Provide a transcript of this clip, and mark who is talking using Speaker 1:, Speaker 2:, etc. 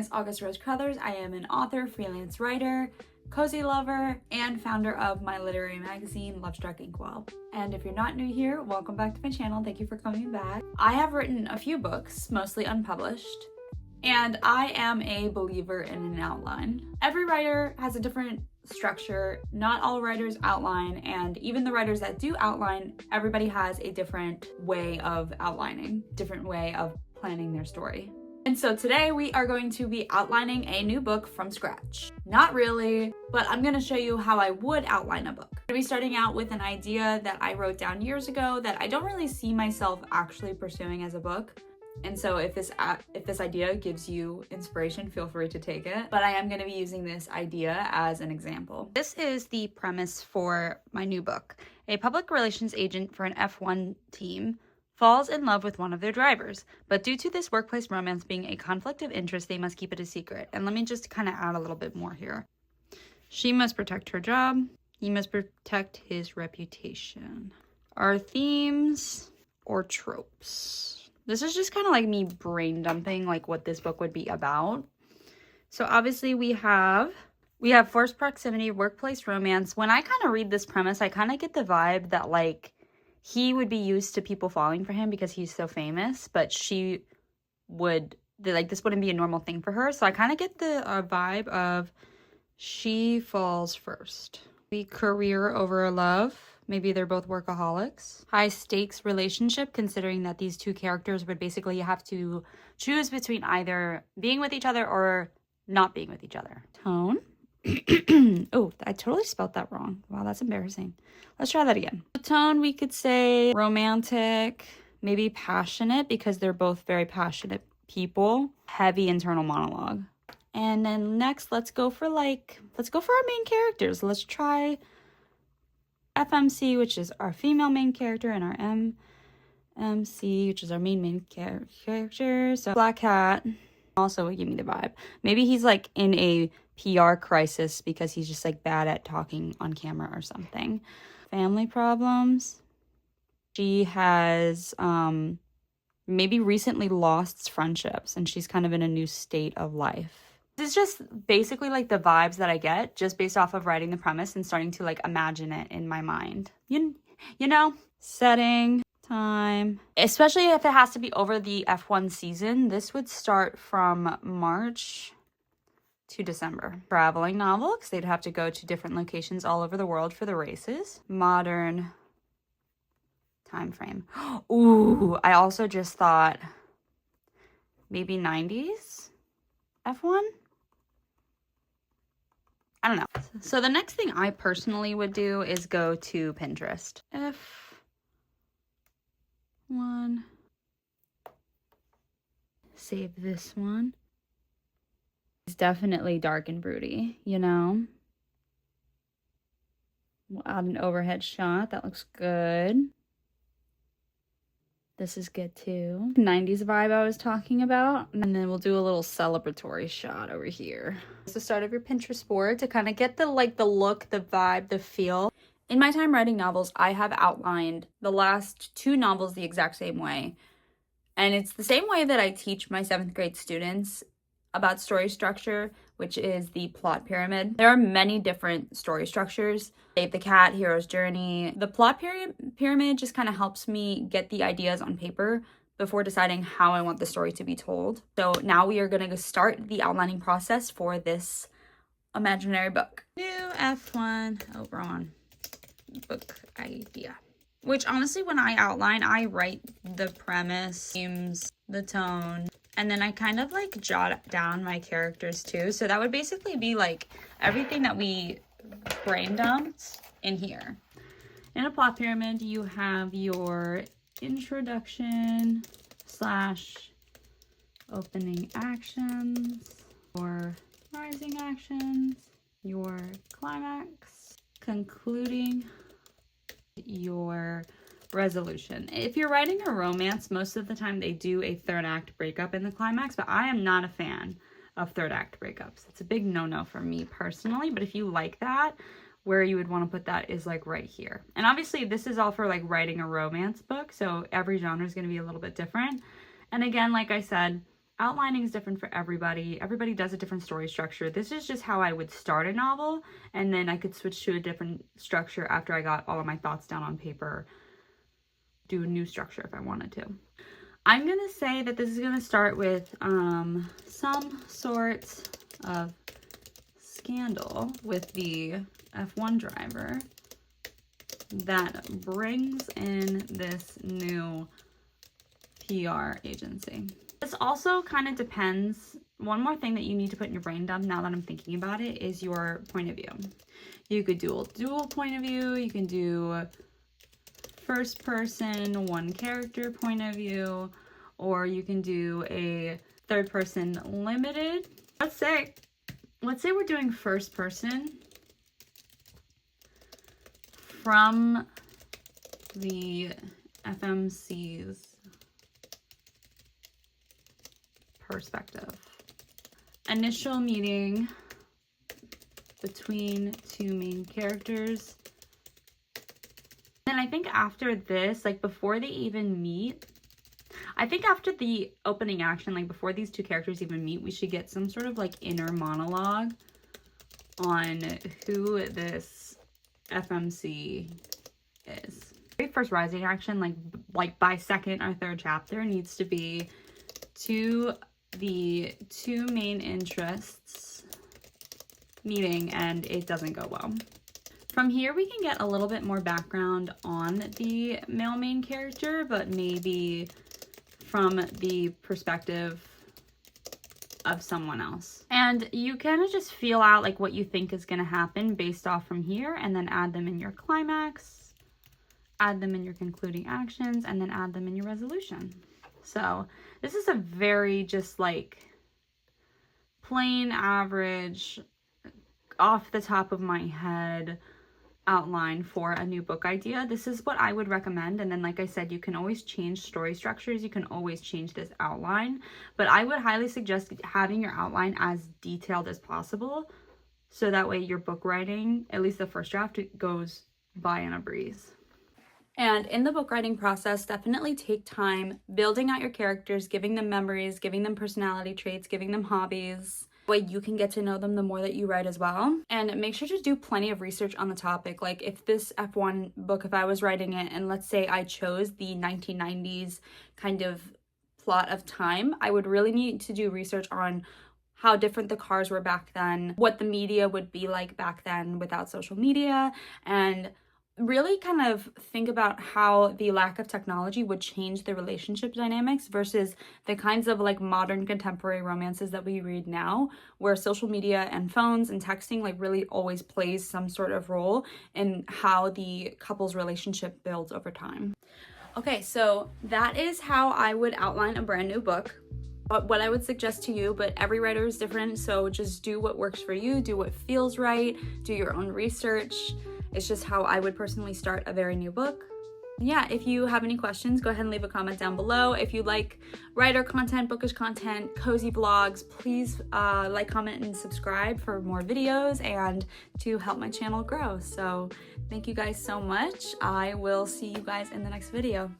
Speaker 1: is August Rose Crothers. I am an author, freelance writer, cozy lover, and founder of my literary magazine, Love Struck Inkwell. And if you're not new here, welcome back to my channel. Thank you for coming back. I have written a few books, mostly unpublished, and I am a believer in an outline. Every writer has a different structure. Not all writers outline, and even the writers that do outline, everybody has a different way of outlining, different way of planning their story. And so today we are going to be outlining a new book from scratch. Not really, but I'm gonna show you how I would outline a book. I'm gonna be starting out with an idea that I wrote down years ago that I don't really see myself actually pursuing as a book. And so if this idea gives you inspiration, feel free to take it. But I am gonna be using this idea as an example. This is the premise for my new book. A public relations agent for an F1 team falls in love with one of their drivers, but due to this workplace romance being a conflict of interest, they must keep it a secret. And let me just kind of add a little bit more here. She must protect her job. He must protect his reputation. Our themes or tropes. This is just kind of like me brain dumping like what this book would be about. So obviously we have forced proximity, workplace romance. When I kind of read this premise, I kind of get the vibe that like he would be used to people falling for him because he's so famous, but she would, like, this wouldn't be a normal thing for her. So I kind of get the vibe of she falls first. Be career over love. Maybe they're both workaholics. High stakes relationship, considering that these two characters would basically have to choose between either being with each other or not being with each other. Tone. Oh, I totally spelled that wrong. Wow, that's embarrassing. Let's try that again. The tone, we could say romantic, maybe passionate, because they're both very passionate people. Heavy internal monologue. And then next, let's go for our main characters. Let's try FMC, which is our female main character, and our MC, which is our main character. So Black Hat also would give me the vibe. Maybe he's like in a PR crisis because he's just like bad at talking on camera or something. Family problems. She has maybe recently lost friendships and she's kind of in a new state of life. This is just basically like the vibes that I get just based off of writing the premise and starting to like imagine it in my mind. You know, setting, time, especially if it has to be over the F1 season. This would start from March to December. Traveling novel, because they'd have to go to different locations all over the world for the races. Modern time frame. Ooh, I also just thought maybe 90s F1? I don't know. So the next thing I personally would do is go to Pinterest. F1. Save this one. It's definitely dark and broody, you know? We'll add an overhead shot. That looks good. This is good too. 90s vibe I was talking about. And then we'll do a little celebratory shot over here. It's the start of your Pinterest board to kind of get the look, the vibe, the feel. In my time writing novels, I have outlined the last 2 novels the exact same way. And it's the same way that I teach my 7th grade students about story structure, which is the plot pyramid. There are many different story structures. Save the Cat, Hero's Journey. The plot pyramid just kind of helps me get the ideas on paper before deciding how I want the story to be told. So now we are gonna start the outlining process for this imaginary book. New F1, oh, wrong book idea. Which honestly, when I outline, I write the premise, themes, the tone, and then I kind of like jot down my characters too. So that would basically be like everything that we brain dumped in here. In a plot pyramid, you have your introduction / opening actions, your rising actions, your climax, concluding, your resolution. If you're writing a romance, most of the time they do a 3rd act breakup in the climax, but I am not a fan of 3rd act breakups. It's a big no-no for me personally, but if you like that, where you would want to put that is like right here. And obviously this is all for like writing a romance book, so every genre is going to be a little bit different. And again, like I said, outlining is different for everybody. Everybody does a different story structure. This is just how I would start a novel, and then I could switch to a different structure after I got all of my thoughts down on paper, do a new structure if I wanted to. I'm gonna say that this is gonna start with some sort of scandal with the F1 driver that brings in this new PR agency. This also kind of depends. One more thing that you need to put in your brain dump now that I'm thinking about it is your point of view. You could do a dual point of view. You can do first person, one character point of view, or you can do a third person limited. Let's say we're doing first person from the FMC's perspective. Initial meeting between two main characters. And I think after this, like before they even meet, I think after the opening action, like before these two characters even meet, we should get some sort of like inner monologue on who this FMC is. Very first rising action, like by second or third chapter, needs to be the two main interests meeting, and it doesn't go well. From here, we can get a little bit more background on the male main character, but maybe from the perspective of someone else. And you kind of just feel out like what you think is going to happen based off from here, and then add them in your climax, add them in your concluding actions, and then add them in your resolution. So this is a very just like plain average, off the top of my head outline for a new book idea. This is what I would recommend, and then like I said, you can always change story structures, you can always change this outline, but I would highly suggest having your outline as detailed as possible, so that way your book writing, at least the first draft, it goes by in a breeze. And in the book writing process, definitely take time building out your characters, giving them memories, giving them personality traits, giving them hobbies. Way you can get to know them the more that you write as well. And make sure to do plenty of research on the topic. Like if this F1 book, if I was writing it and let's say I chose the 1990s kind of plot of time, I would really need to do research on how different the cars were back then, what the media would be like back then without social media, and really kind of think about how the lack of technology would change the relationship dynamics versus the kinds of like modern contemporary romances that we read now, where social media and phones and texting like really always plays some sort of role in how the couple's relationship builds over time. Okay, so that is how I would outline a brand new book. But what I would suggest to you, but every writer is different, so just do what works for you, do what feels right, do your own research. It's just how I would personally start a very new book. Yeah, if you have any questions, go ahead and leave a comment down below. If you like writer content, bookish content, cozy vlogs, please like, comment, and subscribe for more videos and to help my channel grow. So thank you guys so much. I will see you guys in the next video.